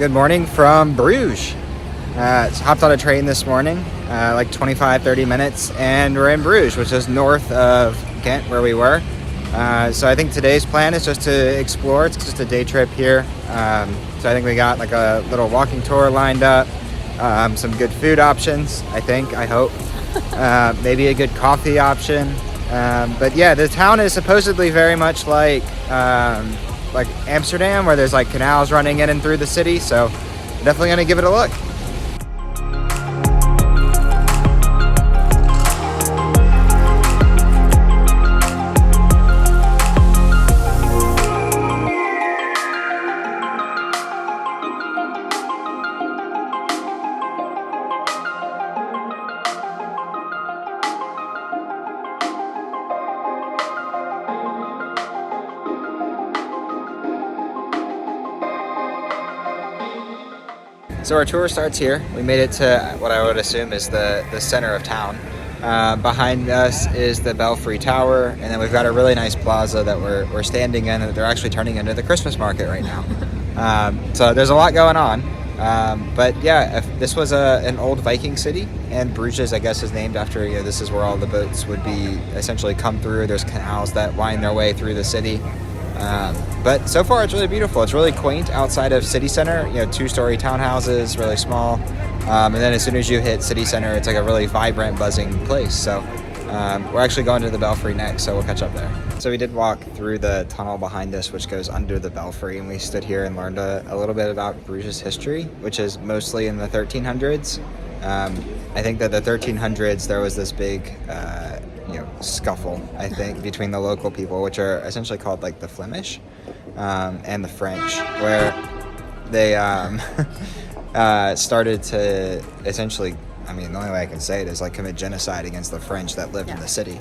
Good morning from Bruges. Hopped on a train this morning, like 25, 30 minutes, and we're in Bruges, which is north of Ghent, where we were. So I think today's plan is just to explore. It's just a day trip here. So I think we got like a little walking tour lined up, some good food options, I hope. Maybe a good coffee option. But yeah, the town is supposedly very much like Amsterdam, where there's like canals running in and through the city. So definitely gonna give it a look. So our tour starts here. We made it to what I would assume is the center of town. Behind us is the Belfry Tower, and then we've got a really nice plaza that we're standing in that they're actually turning into the Christmas market right now. So there's a lot going on. But yeah, this was an old Viking city, and Bruges, I guess, is named after, this is where all the boats would be essentially come through. There's canals that wind their way through the city. But so far it's really beautiful. It's really quaint outside of city center, 2-story townhouses, really small. And then as soon as you hit city center, it's like a really vibrant, buzzing place. So we're actually going to the Belfry next, so we'll catch up there. So we did walk through the tunnel behind us, which goes under the Belfry, and we stood here and learned a little bit about Bruges history, which is mostly in the 1300s. I think that the 1300s, there was this big scuffle, I think, between the local people, which are essentially called like the Flemish, and the French, where they started to essentially, the only way I can say it is like commit genocide against the French that lived in the city.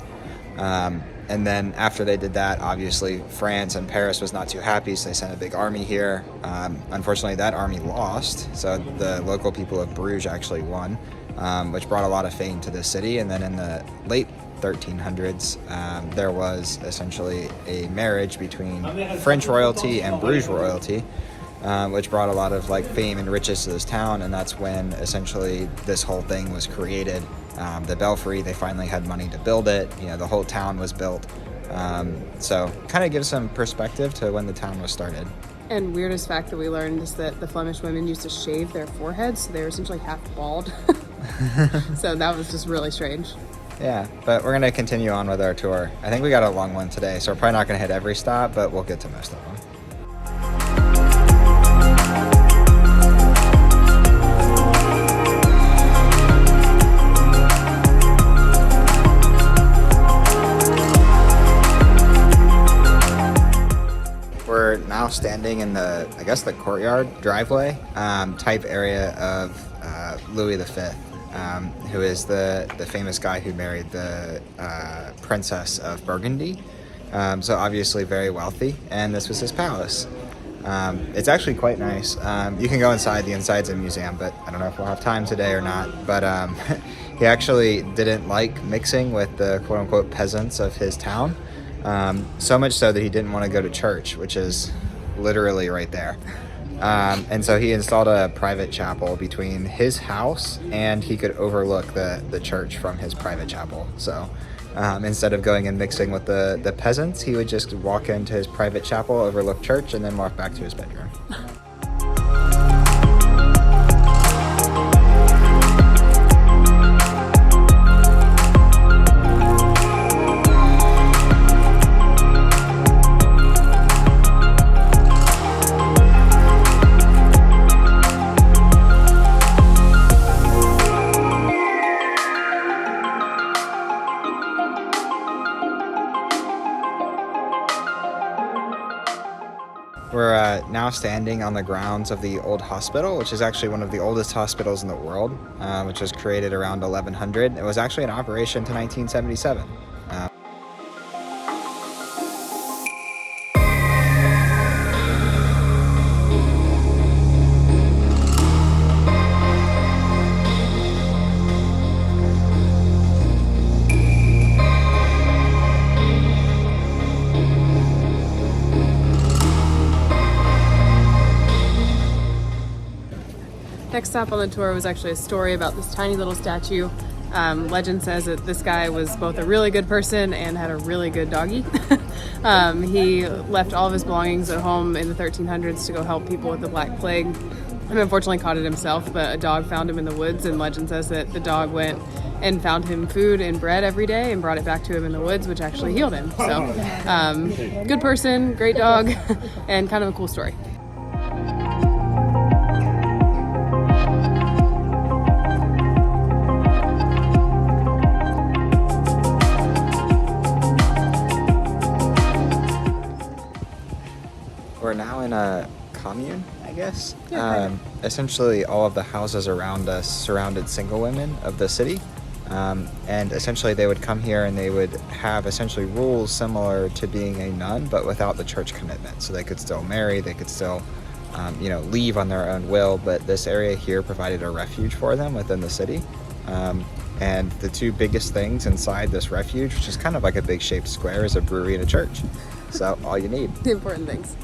And then after they did that, obviously France and Paris was not too happy, so they sent a big army here. Unfortunately, that army lost, so the local people of Bruges actually won, which brought a lot of fame to the city. And then in the late 1300s, there was essentially a marriage between French royalty and Bruges royalty, which brought a lot of fame and riches to this town, and that's when essentially this whole thing was created. The Belfry, they finally had money to build it. The whole town was built. So kind of gives some perspective to when the town was started. And weirdest fact that we learned is that the Flemish women used to shave their foreheads, so they were essentially half bald. So that was just really strange. Yeah, but we're going to continue on with our tour. I think we got a long one today, so we're probably not going to hit every stop, but we'll get to most of them. We're now standing in the courtyard driveway type area of Louis V. Who is the famous guy who married the princess of Burgundy. So obviously very wealthy, and this was his palace. It's actually quite nice. You can go inside. The inside's a museum, but I don't know if we'll have time today or not. But he actually didn't like mixing with the quote-unquote peasants of his town, so much so that he didn't want to go to church, which is literally right there. And so he installed a private chapel between his house, and he could overlook the church from his private chapel. So instead of going and mixing with the peasants, he would just walk into his private chapel, overlook church, and then walk back to his bedroom. We're now standing on the grounds of the old hospital, which is actually one of the oldest hospitals in the world, which was created around 1100. It was actually in operation to 1977. Next stop on the tour was actually a story about this tiny little statue. Legend says that this guy was both a really good person and had a really good doggy. He left all of his belongings at home in the 1300s to go help people with the Black Plague, and unfortunately caught it himself, but a dog found him in the woods, and legend says that the dog went and found him food and bread every day and brought it back to him in the woods, which actually healed him. So good person, great dog, and kind of a cool story. We're now in a commune, I guess. Yeah, essentially, all of the houses around us surrounded single women of the city. And essentially, they would come here and they would have essentially rules similar to being a nun, but without the church commitment. So they could still marry, they could still, leave on their own will. But this area here provided a refuge for them within the city. And the two biggest things inside this refuge, which is kind of like a big shaped square, is a brewery and a church. So all you need. The important things.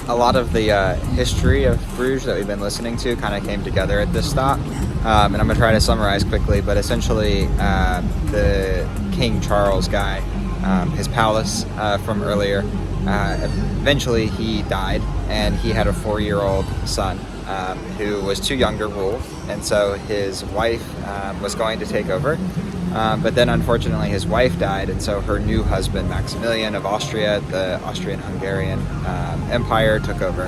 A lot of the history of Bruges that we've been listening to kind of came together at this stop. And I'm going to try to summarize quickly, but essentially the King Charles guy, his palace from earlier, eventually he died, and he had a 4-year-old son who was too young to rule, and so his wife was going to take over. But then unfortunately his wife died, and so her new husband, Maximilian of Austria, the Austrian-Hungarian Empire, took over.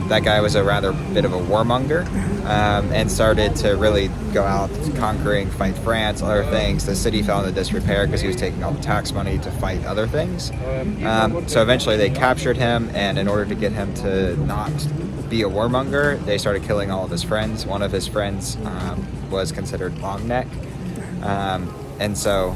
That guy was a rather bit of a warmonger, and started to really go out conquering, fight France, other things. The city fell into disrepair because he was taking all the tax money to fight other things. So eventually they captured him, and in order to get him to not be a warmonger, they started killing all of his friends. One of his friends was considered long neck. And so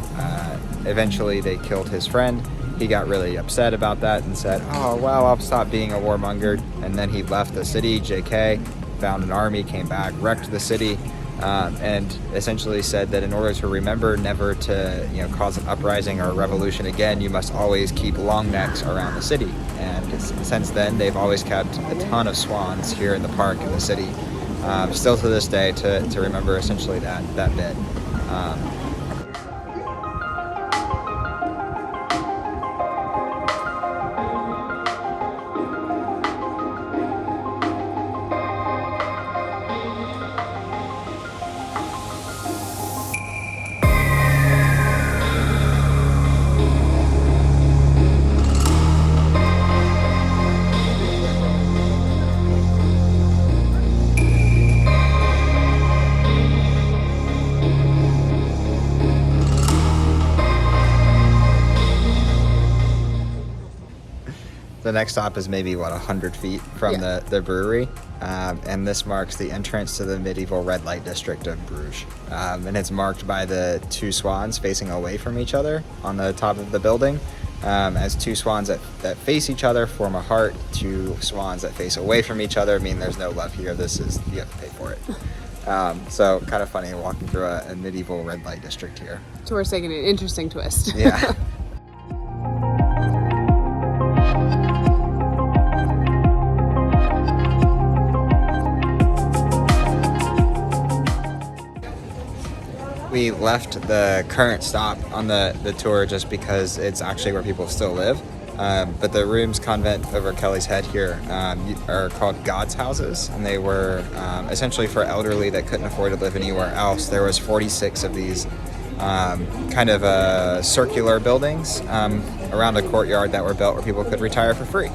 eventually they killed his friend. He got really upset about that and said, oh, well, I'll stop being a warmonger. And then he left the city, JK, found an army, came back, wrecked the city, and essentially said that in order to remember never to cause an uprising or a revolution again, you must always keep long necks around the city. And since then, they've always kept a ton of swans here in the park in the city, still to this day, to remember essentially that bit. The next stop is maybe, 100 feet from the brewery, and this marks the entrance to the medieval red light district of Bruges. And it's marked by the two swans facing away from each other on the top of the building. As two swans that face each other form a heart, two swans that face away from each other mean there's no love here. This is, you have to pay for it. So kind of funny walking through a medieval red light district here. Tour's taking an interesting twist. Yeah. We left the current stop on the tour just because it's actually where people still live. But the rooms convent over Kelly's Head here are called God's houses, and they were essentially for elderly that couldn't afford to live anywhere else. There was 46 of these kind of circular buildings around a courtyard that were built where people could retire for free.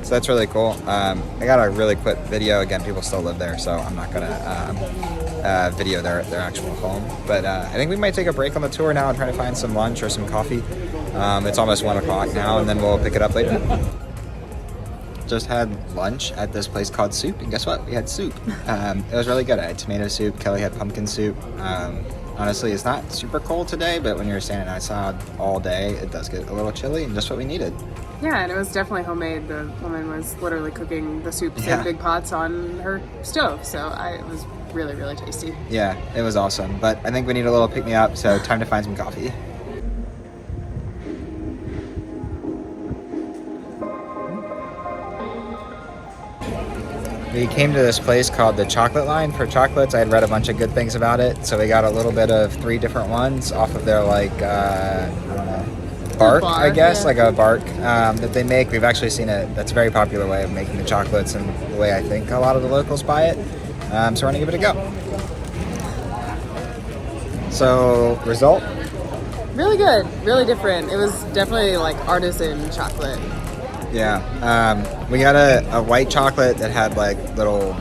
So that's really cool. I got a really quick video. Again, people still live there, so I'm not gonna video their actual home. But I think we might take a break on the tour now and try to find some lunch or some coffee. It's almost 1 o'clock now, and then we'll pick it up later. Just had lunch at this place called Soup, and guess what? We had soup. It was really good. I had tomato soup. Kelly had pumpkin soup. Honestly, it's not super cold today, but when you're standing outside all day, it does get a little chilly, and just what we needed. Yeah, and it was definitely homemade. The woman was literally cooking the soups Yeah. in big pots on her stove, so it was really, really tasty. Yeah, it was awesome. But I think we need a little pick-me-up, so time to find some coffee. we came to this place called the Chocolate Line for chocolates. I had read a bunch of good things about it, so we got a little bit of 3 different ones off of their I don't know, bark, I guess, like a bark that they make. We've actually seen it. That's a very popular way of making the chocolates, and the way I think a lot of the locals buy it. So we're gonna give it a go. So result? Really good, really different. It was definitely like artisan chocolate. Yeah, we got a white chocolate that had like little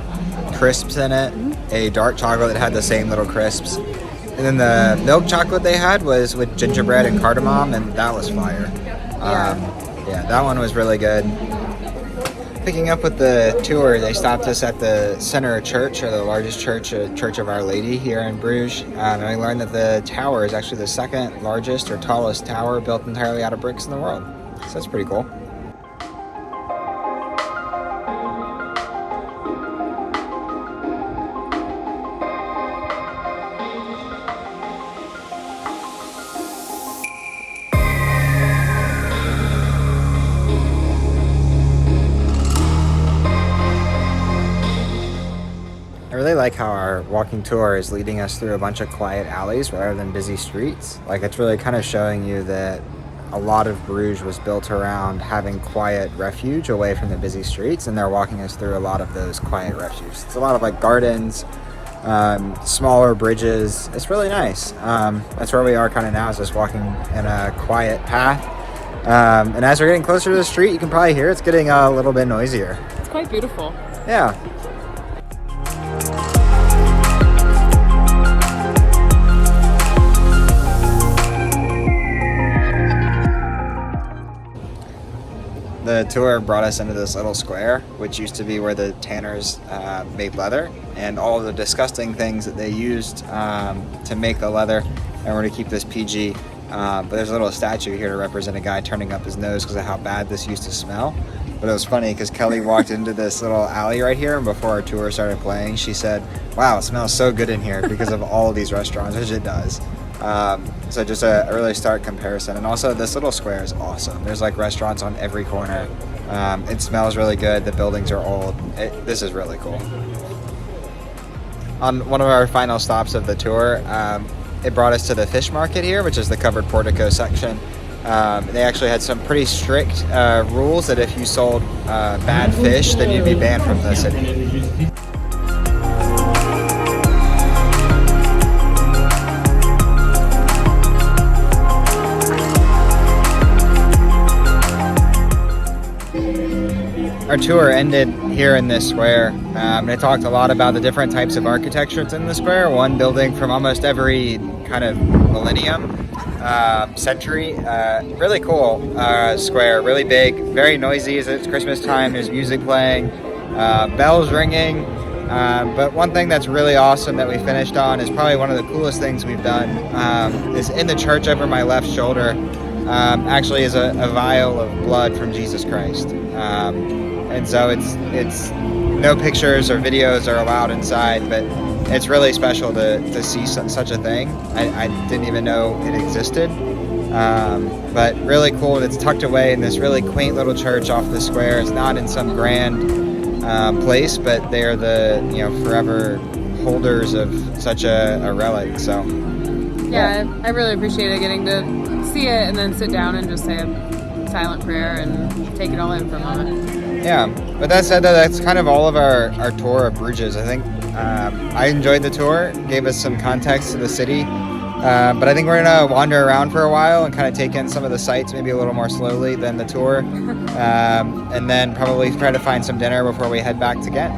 crisps in it, a dark chocolate that had the same little crisps, and then the milk chocolate they had was with gingerbread and cardamom, and that was fire. Yeah, that one was really good. Picking up with the tour, they stopped us at the center church, or the largest church, Church of Our Lady here in Bruges, and we learned that the tower is actually the 2nd largest or tallest tower built entirely out of bricks in the world. So that's pretty cool. I really like how our walking tour is leading us through a bunch of quiet alleys rather than busy streets. Like, it's really kind of showing you that a lot of Bruges was built around having quiet refuge away from the busy streets, and they're walking us through a lot of those quiet refuges. It's a lot of like gardens, smaller bridges. It's really nice. That's where we are kind of now, is just walking in a quiet path. And as we're getting closer to the street, you can probably hear it's getting a little bit noisier. It's quite beautiful. Yeah. The tour brought us into this little square, which used to be where the tanners made leather, and all of the disgusting things that they used to make the leather. And we're going to keep this PG, but there's a little statue here to represent a guy turning up his nose because of how bad this used to smell. But it was funny because Kelly walked into this little alley right here, and before our tour started playing, she said, "Wow, it smells so good in here," because of all of these restaurants, which it does. So just a really stark comparison. And also, this little square is awesome. There's like restaurants on every corner. It smells really good. The buildings are old. This is really cool. On one of our final stops of the tour, it brought us to the fish market here, which is the covered portico section. They actually had some pretty strict rules that if you sold bad fish, then you'd be banned from the city. Our tour ended here in this square. They talked a lot about the different types of architecture that's in the square. One building from almost every kind of millennium, century. Really cool square, really big, very noisy as it's Christmas time. There's music playing, bells ringing. But one thing that's really awesome that we finished on is probably one of the coolest things we've done, is in the church over my left shoulder. Actually is a vial of blood from Jesus Christ. And so it's no pictures or videos are allowed inside, but it's really special to see such a thing. I didn't even know it existed. But really cool. It's tucked away in this really quaint little church off the square. It's not in some grand place, but they are the forever holders of such a relic. So yeah, I really appreciated getting to see it and then sit down and just say a silent prayer and take it all in for a moment. Yeah, but that said, that's kind of all of our tour of Bruges. I think I enjoyed the tour, gave us some context to the city, but I think we're going to wander around for a while and kind of take in some of the sights maybe a little more slowly than the tour, and then probably try to find some dinner before we head back to Ghent.